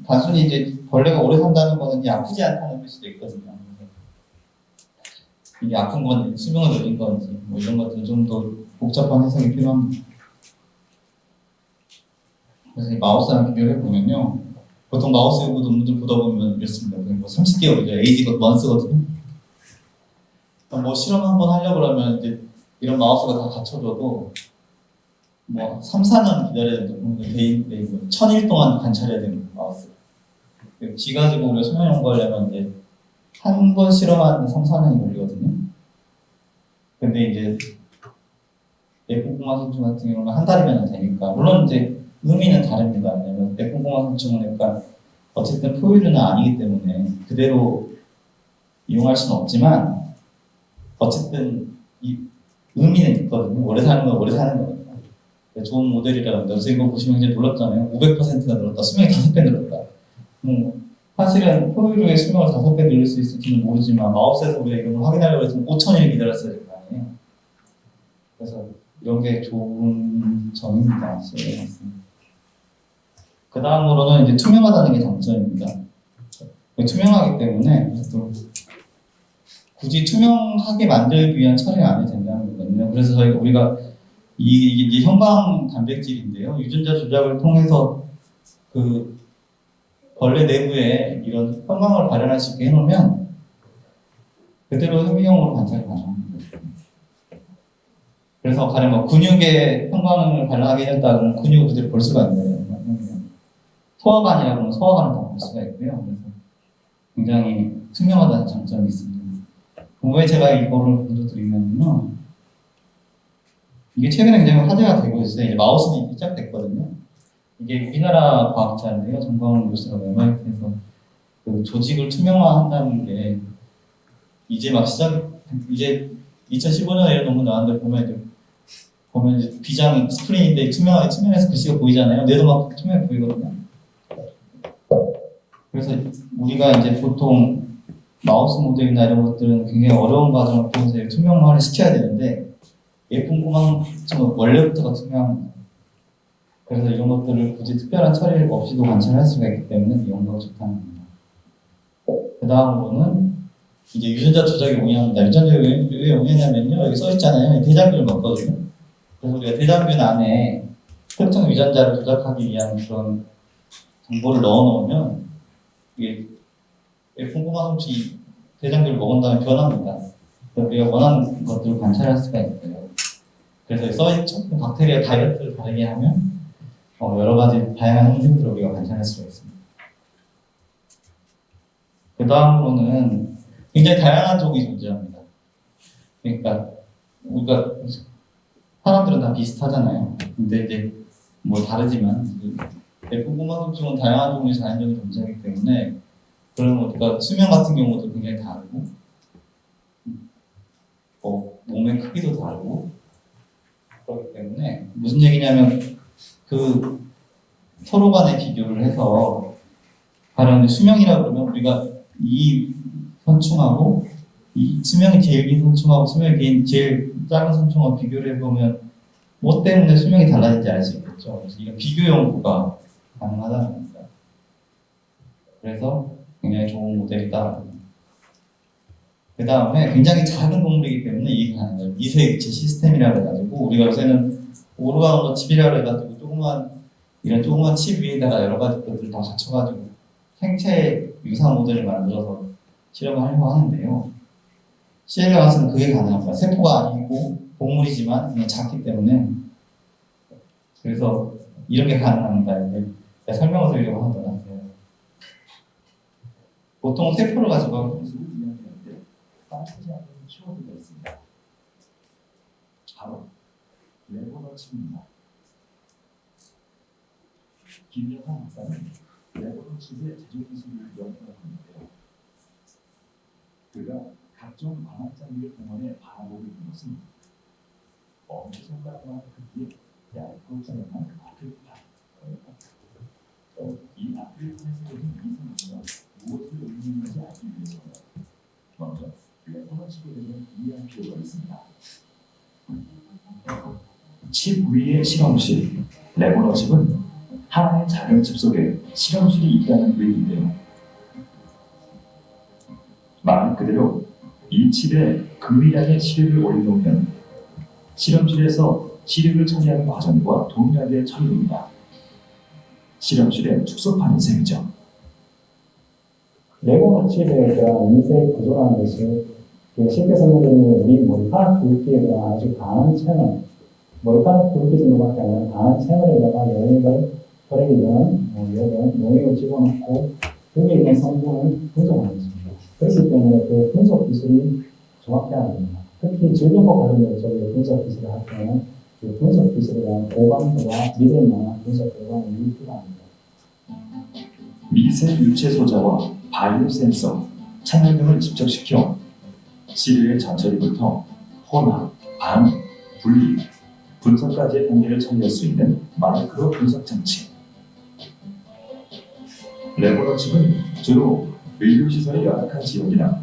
단순히 이제 벌레가 오래 산다는 거는 이제 아프지 않다는 걸 수도 있거든요. 이게 아픈 건지, 수명을 늘린 건지, 뭐 이런 것들은 좀 더 복잡한 해석이 필요합니다. 그래서 이 마우스랑 비교를 해보면요. 보통 마우스 연구 논문들 보다 보면 이렇습니다. 뭐 30개월이죠. 에이지가 먼스거든요. 뭐 실험 한번 하려고 그러면 이제 이런 마우스가 다 갖춰져도 뭐 3, 4년 기다려야 되고 개인 1000일 동안 관찰해야 되는 마우스. 쥐 가지고 우리가 수명 연구하려면 이제 한 번 실험하는데 3, 4년이 걸리거든요. 근데 이제 내분공화성충 같은 경우는 한 달이면 되니까 물론 이제 의미는 다릅니다. 왜냐면 내분공화성충은 약간 어쨌든 포유류는 아니기 때문에 그대로 이용할 수는 없지만 어쨌든 이 의미는 있거든요. 오래 사는 건 오래 사는 거니까. 좋은 모델이라는데 그래서 이거 보시면 이제 놀랍잖아요. 500%가 늘었다. 수명이 5배 늘었다. 사실은 포유류의 수명을 5배 늘릴 수 있을지는 모르지만 마우스에서 우리가 이런 걸 확인하려고 했으면 5000일 기다렸어야 될 거 아니에요. 그래서 이런 게 좋은 점입니다. 그 다음으로는 이제 투명하다는 게 장점입니다. 투명하기 때문에 또 굳이 투명하게 만들기 위한 처리는 안 해도 된다는 거거든요. 그래서 우리가 이게 형광 단백질인데요. 유전자 조작을 통해서 그 벌레 내부에 이런 형광을 발현할 수 있게 해놓으면 그대로 현미경으로 관찰이 가능합니다. 그래서 가령 뭐 근육에 형광을 발현하게 했다 그러면 근육을 그대로 볼 수가 있는 거예요. 소화관이라고 하면 소화관을 다 볼 수가 있고요. 그래서 굉장히 투명하다는 장점이 있습니다. 왜 제가 이거를 보여드리면요. 이게 최근에 굉장히 화제가 되고 있어요. 이제 마우스도 시작됐거든요. 이게 우리나라 과학자인데요. 정광훈 교수가 MIT에서 그 조직을 투명화한다는 게 이제 막 이제 2015년에 이런 논문 나왔는데 보면 이제 비장 스크린인데 투명해서 글씨가 보이잖아요. 뇌도 막 투명해 보이거든요. 그래서 우리가 이제 보통 마우스 모델이나 이런 것들은 굉장히 어려운 과정을 통해서 투명화를 시켜야 되는데 예쁜 구멍은 원래부터가 투명합니다. 그래서 이런 것들을 굳이 특별한 처리 없이도 관찰할 수가 있기 때문에 이 용도가 좋다는 겁니다. 그 다음으로는 이제 유전자 조작이 용이합니다. 유전자 왜 용이냐면요, 여기 써 있잖아요. 대장균을 먹거든요. 그래서 우리가 대장균 안에 특정 유전자를 조작하기 위한 그런 정보를 넣어놓으면 이게 예쁜 솜치 대장균을 먹은 다음에 변합니다. 그래서 우리가 원하는 것들을 관찰할 수가 있어요. 그래서 써있죠. 박테리아 다이어트를 다르게 하면 여러 가지 다양한 형태들을 우리가 관찰할 수가 있습니다. 그 다음으로는 굉장히 다양한 족이 존재합니다. 그러니까 우리가 사람들은 다 비슷하잖아요. 근데 이제 뭐 다르지만 예쁘고마속종은 다양한 종류의 자연종이 존재하기 때문에 그런 우리가 수명 같은 경우도 굉장히 다르고 몸의 크기도 다르고 그렇기 때문에 무슨 얘기냐면 그 서로 간의 비교를 해서 가령 수명이라 그러면 우리가 이 선충하고 이 수명이 제일 긴 선충하고 수명이 제일 작은 선충하고 비교를 해보면 뭐 때문에 수명이 달라진지 알 수 있겠죠. 그래서 이런 비교 연구가 가능하다는 겁니다. 그래서 굉장히 좋은 모델이다. 그 다음에 굉장히 작은 동물이기 때문에 이게 가능해요. 미세일체 시스템이라고 해가지고 우리가 요새는 오르가노 칩이라고 해가지고 이런 조그만 칩 위에다가 여러 가지 것들을 다 갖춰가지고 생체 유사 모델을 만들어서 실험을 하려고 하는데요. CL에 와서는 그게 가능합니다. 세포가 아니고 동물이지만 그냥 작기 때문에 그래서 이런 게 가능합니다. 제가 설명을 드리려고 하나 넣어놨어요. 보통 세포를 가지고 분수를 이야기하는데 빠지지 않는 키워드가 있습니다. 바로 레버너칩입니다. 김영환 박사는 레버너칩의 제조 기술을 연구하고 있는데요. 그가 각종 광학 장비를 동원해 바라보고 있는 것은 엄청나게 크기의 얇고 조그만 아크릴판. 이 아크릴판에서 오는 이성은 무엇을 의미하는지 알기 위해서 먼저 레버너칩에 대한 이해할 필요가 있습니다. 칩 위의 실험실, 레버너칩은 하나의 작은 칩 속에 실험실이 있다는 의미인데요. 말 그대로 이 칩에 금이량의 시력을 올려놓으면 실험실에서 시력을 처리하는 과정과 동일하게 처리됩니다. 실험실의 축소판이 생기죠. 레버너칩의 그런 인쇄 구조라는 것이 쉽게 설명드리면 우리 머리카락 굵기에 대한 아주 강한 채널, 머리카락 굵기 정도밖에 안 되는 강한 채널에다가 혈액이든 용액을 집어넣고 거기에 있는 성분을 분석하는 것입니다. 그렇기 때문에 그 분석 기술이 정확해야 됩니다. 특히 질병과 관련된 쪽에 분석 기술을 할 때는 그 분석 기술에 대한 보관도와 믿을 만한 분석 결과는 필요합니다. 미세 유체 소자와 바이오 센서, 채널 등을 집적시켜 시료의 전처리부터 혼합, 반응, 분리, 분석까지의 단계를 처리할 수 있는 마이크로 분석 장치. 레버너칩은 주로 의료시설이 열악한 지역이나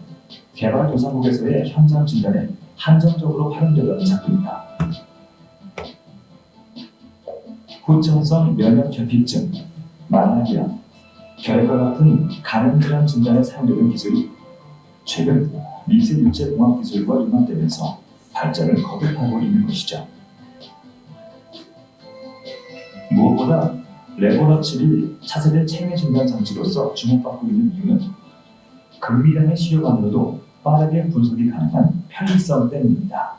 개발도상국에서의 현장 진단에 한정적으로 활용되던 장비입니다. 후천성 면역결핍증, 말라리아, 결과 같은 감염질환 진단에 사용되는 기술이 최근 미세유체 공학 기술과 융합되면서 발전을 거듭하고 있는 것이죠. 무엇보다 레버너칩이 차세대 체외 진단 장치로서 주목받고 있는 이유는 금미량의 시료관으로도 빠르게 분석이 가능한 편리성 때문입니다.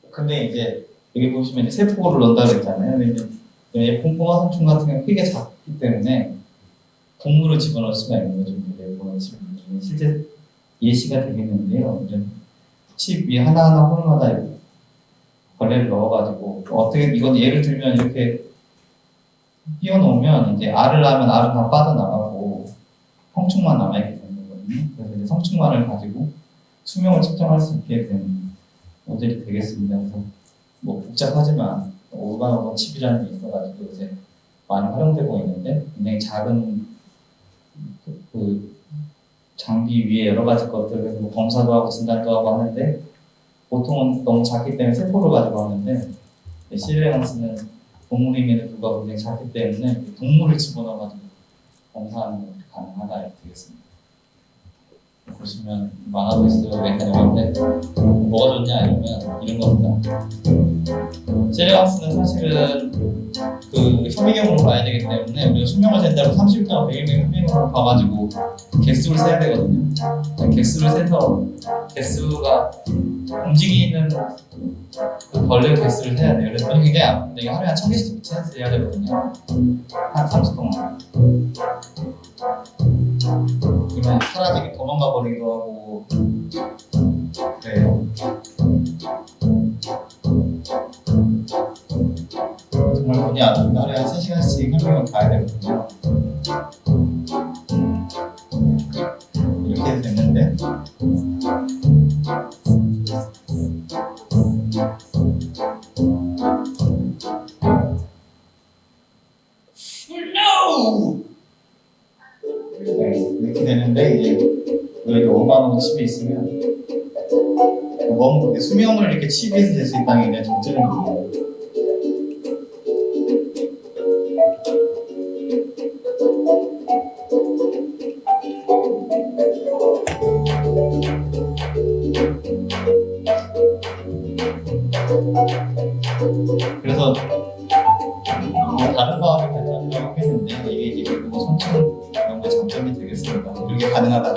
근데 이제 여기 보시면 세포를 넣는다고 했잖아요. 근데 콩콩한 성충 같은 경우는 크게 작기 때문에 동물을 집어넣을 수가 있는 거죠. 레버너칩 중에 실제 예시가 되겠는데요. 칩 위에 하나하나 홀마다 벌레를 넣어가지고 어떻게 이건 예를 들면 이렇게 띄워놓으면 이제 알을 낳으면 알은 다 빠져나가고 성충만 남아있게 되는 거거든요. 그래서 이제 성충만을 가지고 수명을 측정할 수 있게 된 모델이 되겠습니다. 그래서 뭐 복잡하지만 오르가노 칩이라는 게 있어가지고 요새 많이 활용되고 있는데 굉장히 작은 그 장비 위에 여러 가지 것들, 그래서 뭐 검사도 하고 진단도 하고 하는데 보통은 너무 작기 때문에 세포를 가지고 하는데 실내강스는 동물임에도 불구하고 굉장히 작기 때문에 동물을 집어넣어가지고 검사하는 게 가능하다 이렇게 되겠습니다. 보시면 만화도있어요 메카니즘인데 뭐가 좋냐 아니면 이런 겁니다. 실내강스는 사실은 그 현미경으로 봐야 되기 때문에 우리가 수명을 잰다고 30일 동안 100일 현미경으로 봐가지고 개수를 세야 되거든요. 개수를 세서 개수가 움직이는 그 벌레 개수를 세야 돼요. 그래서 굉장히 아픈데 이게 하루에 한 1000개씩 체스 해야 되거든요. 한 30 동안. 그러면 사라지게 도망가 버리기도 하고 그래요. 정말 돈이 안 하루에 한 3시간씩 현미경을 봐야 되거든요. 이렇게 해서 됐는데 네, 이렇게 되는데 이제 여기 5만 원 칩이 있으면 너무 수명을 이렇게 칩에서 될 수 있다는 게 정체는 거예요. 그래서 다른 과학의 발전이라고 했는데 이게 이제 뭐 선천 연구의 장점이 되겠습니다. 이게 가능하다.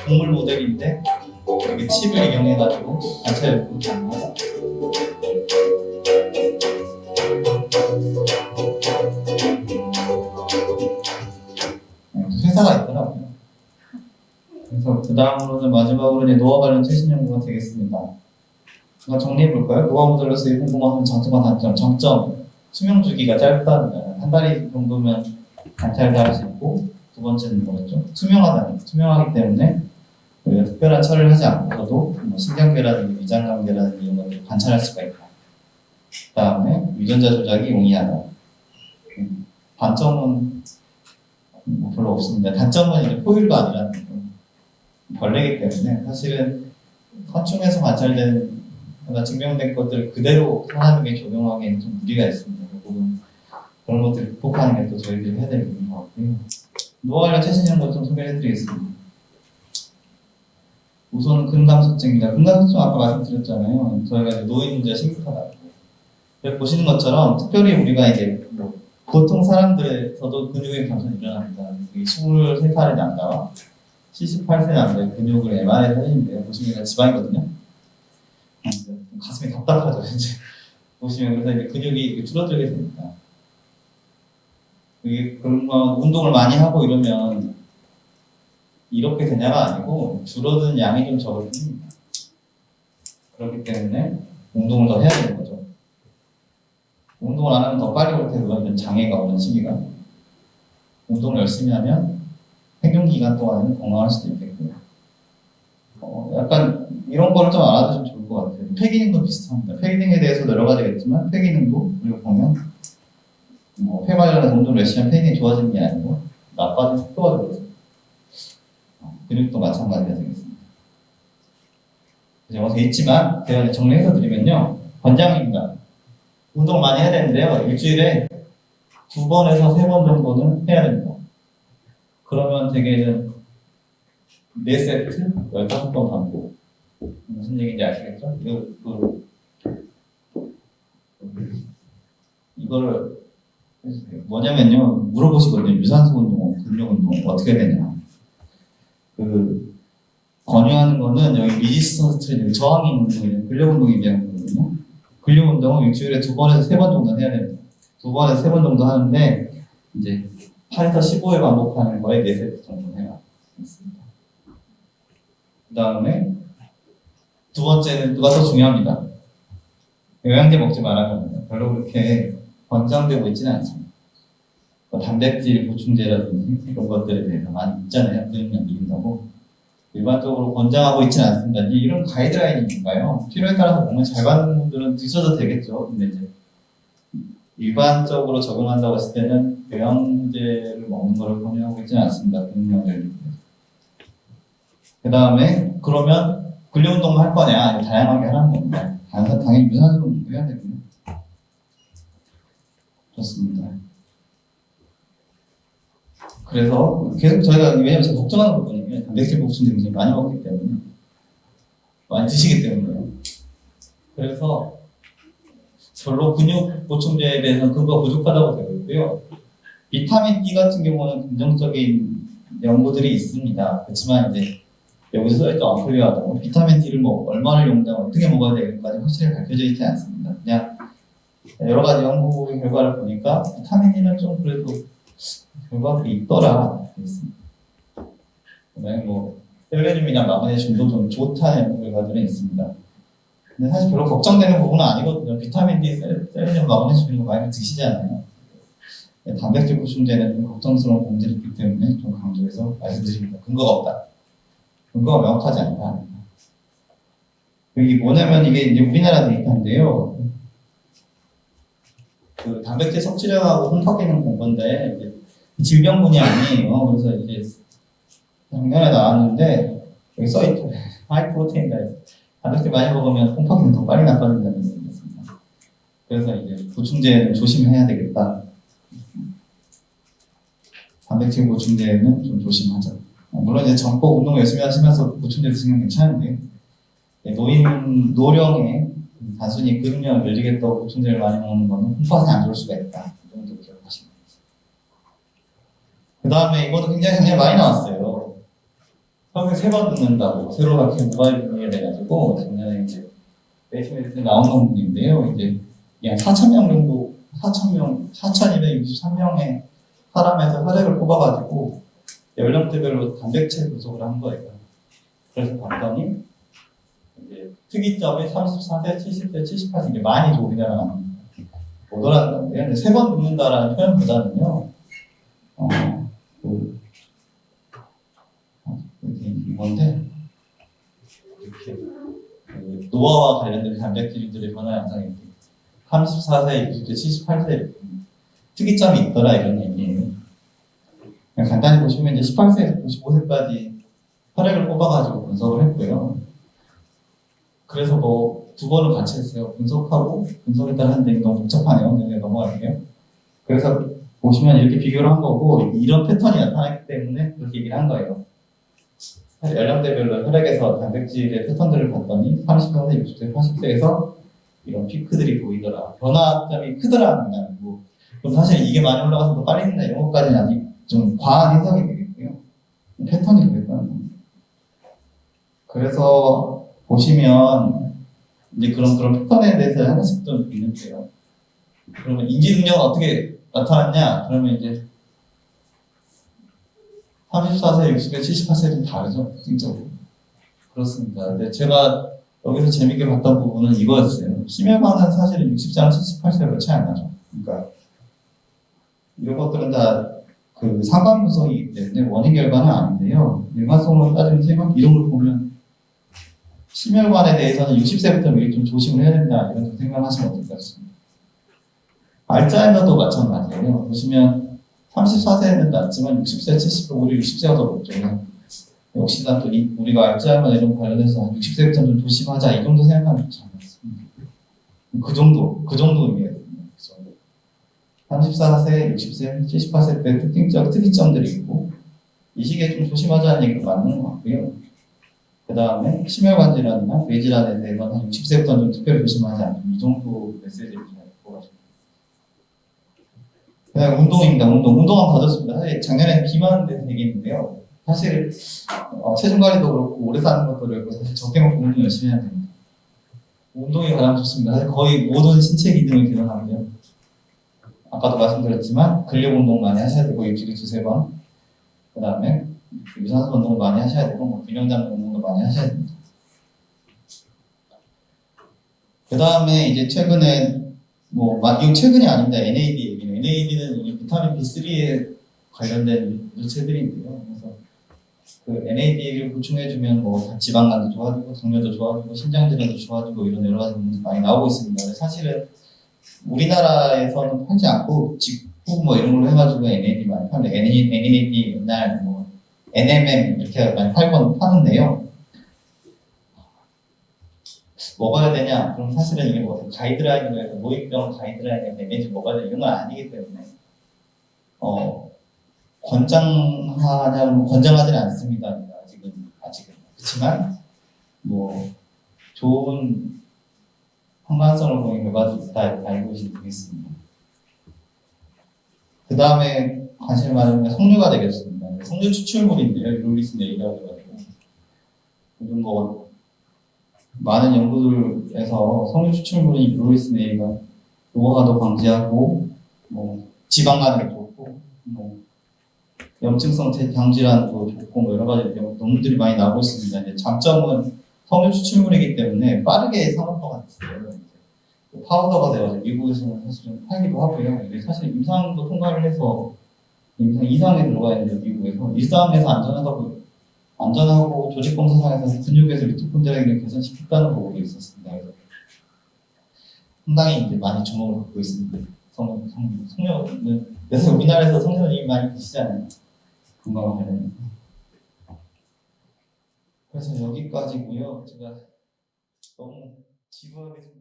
동물 모델인데 이렇게 칩을 이용해가지고 관찰 연구를 가능하다. 회사가 있더라고요. 그래서 그 다음으로는 마지막으로 이제 노화 관련 최신 연구가 되겠습니다. 제가 정리해 볼까요? 노화 모델로서 궁금한 장점과 단점. 장점, 수명 주기가 짧다. 한 달 정도면 관찰도 할 수 있고, 두 번째는 뭐였죠? 투명하다는. 투명하기 때문에 우리가 특별한 처리를 하지 않고서도 뭐 신경계라든지 위장관계라든지 이런 것들을 관찰할 수가 있다. 그 다음에 유전자 조작이 용이하다. 단점은 뭐 별로 없습니다. 단점은 이제 포유류가 아니라는 거. 벌레이기 때문에 사실은昆虫에서 관찰된 증명된 것들을 그대로 사람에게 적용하기에는 좀 무리가 있습니다. 결국은 그런 것들을 극복하는 게 또 저희들이 해야 될 일인 것 같고요. 노화 관련 최신 연구 좀 소개해드리겠습니다. 우선은 근감소증입니다. 근감소증 아까 말씀드렸잖아요. 저희가 이제 노인 문제가 심각하다고. 보시는 것처럼 특별히 우리가 이제 뭐 보통 사람들에서도 근육의 감소는 일어납니다. 23살의 남자와 78세 남자의 근육을 MRI 사진인데요. 보시면 지방이거든요. 가슴이 답답하죠. 이제 보시면 그래서 이제 근육이 줄어들게 됩니다. 이게 그러면 운동을 많이 하고 이러면 이렇게 되냐가 아니고 줄어드는 양이 좀 적을 뿐입니다. 그렇기 때문에 운동을 더 해야 되는 거죠. 운동을 안 하면 더 빨리 올 테고요. 장애가 오는 시기가. 운동을 열심히 하면 생존 기간 동안에는 건강할 수도 있겠고요. 약간 이런 거를 좀 알아두시면 좋을 것 같아요. 폐기능도 비슷합니다. 폐기능에 대해서도 여러 가지가 있지만 폐기능도 우리가 보면 뭐 폐 관련해서 운동을 열심히 하면 폐기능이 좋아지는 게 아니고 나빠진 속도가 들어요. 근육도 마찬가지가 되겠습니다. 제가 돼 있지만 제가 정리해서 드리면요. 권장입니다. 운동을 많이 해야 되는데요. 일주일에 2번에서 3번 정도는 해야 됩니다. 그러면 되게는 4세트 15번 반복. 무슨 얘기인지 아시겠죠? 이거를 해주세요. 뭐냐면요. 물어보시거든요. 유산소 운동, 근력 운동 어떻게 되냐. 권유하는 거는 여기 리지스턴스 트레이닝, 저항이 있는 운동이에요. 근력 운동에 비하는 거거든요. 근력 운동은 일주일에 2번에서 3번 정도 해야 됩니다. 2번에서 3번 정도 하는데 이제 8에서 15회 반복하는 거에 4세트 정도 해야 있습니다. 그 다음에 두 번째는 누가 더 중요합니다. 영양제 먹지 말라는 겁니다. 별로 그렇게 권장되고 있지는 않습니다. 뭐 단백질 보충제라든지 이런 것들에 대해서 많이 있잖아요. 근육량 늘린다고. 일반적으로 권장하고 있지는 않습니다. 이런 가이드라인이니까요. 필요에 따라서 먹으면 잘 받는 분들은 드셔도 되겠죠. 근데 이제 일반적으로 적용한다고 했을 때는 영양제를 먹는 것을 권유하고 있지는 않습니다. 근육량 늘리기 위해서. 그 다음에 그러면 근력운동만 할 거냐? 아니면 다양하게 하라는 겁니다. 당연히 유산소 운동도 해야 되고요. 좋습니다. 그래서 계속 저희가 왜냐면 제가 걱정하는 부분이면 단백질 보충제 굉장히 많이 먹기 때문에 많이 드시기 때문에요. 그래서 별로 근육 보충제에 대해서는 근거가 부족하다고 되고 있고요. 비타민 D 같은 경우는 긍정적인 연구들이 있습니다. 그렇지만 이제 여기서 써있던 언클리어하다고 비타민 D를 뭐 얼마를 용량 어떻게 먹어야 되는지까지 확실히 밝혀져 있지 않습니다. 그냥 여러 가지 연구 결과를 보니까 비타민 D는 좀 그래도 결과들이 있더라. 그랬습니다. 그다음에 뭐 셀레늄이나 마그네슘도 좀 좋다는 연구 결과들은 있습니다. 근데 사실 별로 걱정되는 부분은 아니거든요. 비타민 D, 셀레늄, 마그네슘 이런 거 많이 드시잖아요. 단백질 보충제는 좀 걱정스러운 부분들이 있기 때문에 좀 강조해서 말씀드립니다. 근거가 없다. 근거가 명확하지 않다. 이게 뭐냐면 이게 이제 우리나라 데이터인데요. 그 단백질 섭취량하고 홈파기는 본 건데 이제 질병분이 아니에요. 그래서 이제 작년에 나왔는데 여기 써있죠. 하이 프로테인 다이어트. 단백질 많이 먹으면 홈파기는 더 빨리 나빠진다는 얘기가 있습니다. 그래서 이제 보충제는 조심해야 되겠다. 단백질 보충제는 좀 조심하자. 물론 이제 정복 운동 열심히 하시면서 보충제 드시는 건 괜찮은데 노령에 단순히 근육량을 늘리겠다고 보충제를 많이 먹는 거는 홈파기에 안 좋을 수가 있다. 이 정도 기억하시면 됩니다. 그 다음에 이것도 굉장히 많이 나왔어요. 평생 3번 듣는다고 새로 박힌 모바일 분위기가 돼가지고 작년에 이제 메이스메디슨 나온 논문인데요. 이제 한 4,000명 정도 4,263명의 사람에서 혈액을 뽑아가지고 연령대별로 단백질 분석을 한 거예요. 그래서 봤더니 이제 특이점이 34세, 70세, 78세 이게 많이 우리나라가 못 알아듣는데요. 근데 3번 눕는다라는 표현보다는요. 이건데 이렇게 그 노화와 관련된 단백질들의 변화 양상이 34세, 60세, 78세 특이점이 있더라 이런 얘기예요. 그냥 간단히 보시면 이제 18세에서 95세까지 혈액을 뽑아가지고 분석을 했고요. 그래서 뭐 2번을 같이 했어요. 분석하고 분석에 따라 하는데 너무 복잡하네요. 근데 넘어갈게요. 그래서 보시면 이렇게 비교를 한 거고 이런 패턴이 나타났기 때문에 그렇게 얘기를 한 거예요. 연령대별로 혈액에서 단백질의 패턴들을 봤더니 30세, 60세, 80세에서 이런 피크들이 보이더라. 변화점이 크더라는 게 아니고 그럼 사실 이게 많이 올라가서 더 빨리 된다 이런 것까지는 아직 좀 과한 해석이 되겠고요. 패턴이 그랬다는 겁니다. 그래서 보시면 이제 그런 패턴에 대해서 하나씩 좀 있는데요. 그러면 인지 능력은 어떻게 나타났냐? 그러면 이제 34세, 60세, 78세 좀 다르죠, 특징적으로. 그렇습니다. 근데 제가 여기서 재밌게 봤던 부분은 이거였어요. 심혈관은 사실은 60세랑 78세로 차이 안 나죠. 그러니까 이런 것들은 다 그 상관 분석이기 때문에 원인 결과는 아닌데요. 일관성으로 따지면 세관 이름을 보면 심혈관에 대해서는 60세부터 미리 좀 조심을 해야 된다 이런 생각하시면 어떨 것 같습니다. 알츠하이머도 마찬가지예요. 보시면 34세는 낮지만 60세, 70세, 오히려 60세가 더 높죠. 역시나 또 우리가 알츠하이머 이런 관련해서 한 60세부터 좀 조심하자 이 정도 생각하면 좋지 않습니다. 그 정도 의미거든요. 34세, 60세, 78세 때 특이점들이 있고 이 시기에 좀 조심하자는 얘기가 맞는 것 같고요. 그 다음에 심혈관 질환이나 뇌질환에 대해서는 한 60세부터는 좀 특별히 조심하자 이 정도 메시지를 좀 갖고 가십니다. 그 다음에 운동입니다. 운동은 더 좋습니다. 사실 작년에 비만 대해서 얘기했는데요. 사실 체중 관리도 그렇고 오래 사는 것도 그렇고 사실 적게 먹고 운동 열심히 해야 됩니다. 운동이 가장 좋습니다. 사실 거의 모든 신체 기능을 개선하고요. 아까도 말씀드렸지만 근력 운동 많이 하셔야 되고 일주일에 2-3번 그 다음에 유산소 운동 많이 하셔야 되고 뭐 균형 잡는 운동도 많이 하셔야 됩니다. 그 다음에 이제 최근에 이건 최근이 아닙니다. NAD 얘기는 NAD는 우리 비타민 B3에 관련된 물질들인데요. 그래서 그 NAD를 보충해주면 뭐 지방간도 좋아지고 당뇨도 좋아지고 심장 질환도 좋아지고 이런 여러 가지 문제 많이 나오고 있습니다. 근데 사실은 우리나라에서는 팔지 않고 직구 뭐 이런 걸로 해가지고 NAD 많이 파는데 NAD 옛날 뭐 NMM 이렇게 많이 파는데요. 먹어야 되냐? 그럼 사실은 이게 뭐 가이드라인이고 모익병 가이드라인에 매매지 먹어야 되냐 이런 건 아니기 때문에 권장하냐면 권장하지는 않습니다. 아직은 그렇지만 뭐 좋은 상관성을 보인 결과도 있다 이렇게 알고 계시면 되겠습니다. 그 다음에 관심 많은 게 석류가 되겠습니다. 석류 추출물인데요. 유로리스 네이라고 해가지고 요즘 뭐 많은 연구들에서 석류 추출물인 유로리스 네이가 노화도 방지하고 뭐 지방 간에도 좋고 뭐 염증성 장질환도 좋고 뭐 여러 가지 논문들이 많이 나오고 있습니다. 이제 장점은 석류 추출물이기 때문에 빠르게 상업화가 됐어요. 파우더가 되어서 미국에서는 사실은 팔기도 하고요. 이게 사실 임상도 통과를 해서 임상 2상에 들어가 있는데 미국에서 1상에서 안전하고 조직 검사상에서 근육에서 미토콘드리아를 개선시켰다는 보고도 있었습니다. 그래서 상당히 이제 많이 주목을 받고 있습니다. 성녀는 그래서 우리나라에서 성녀는 이미 많이 드시잖아요. 건강을 관련해서. 그래서 여기까지고요. 제가 너무 지루하게 좀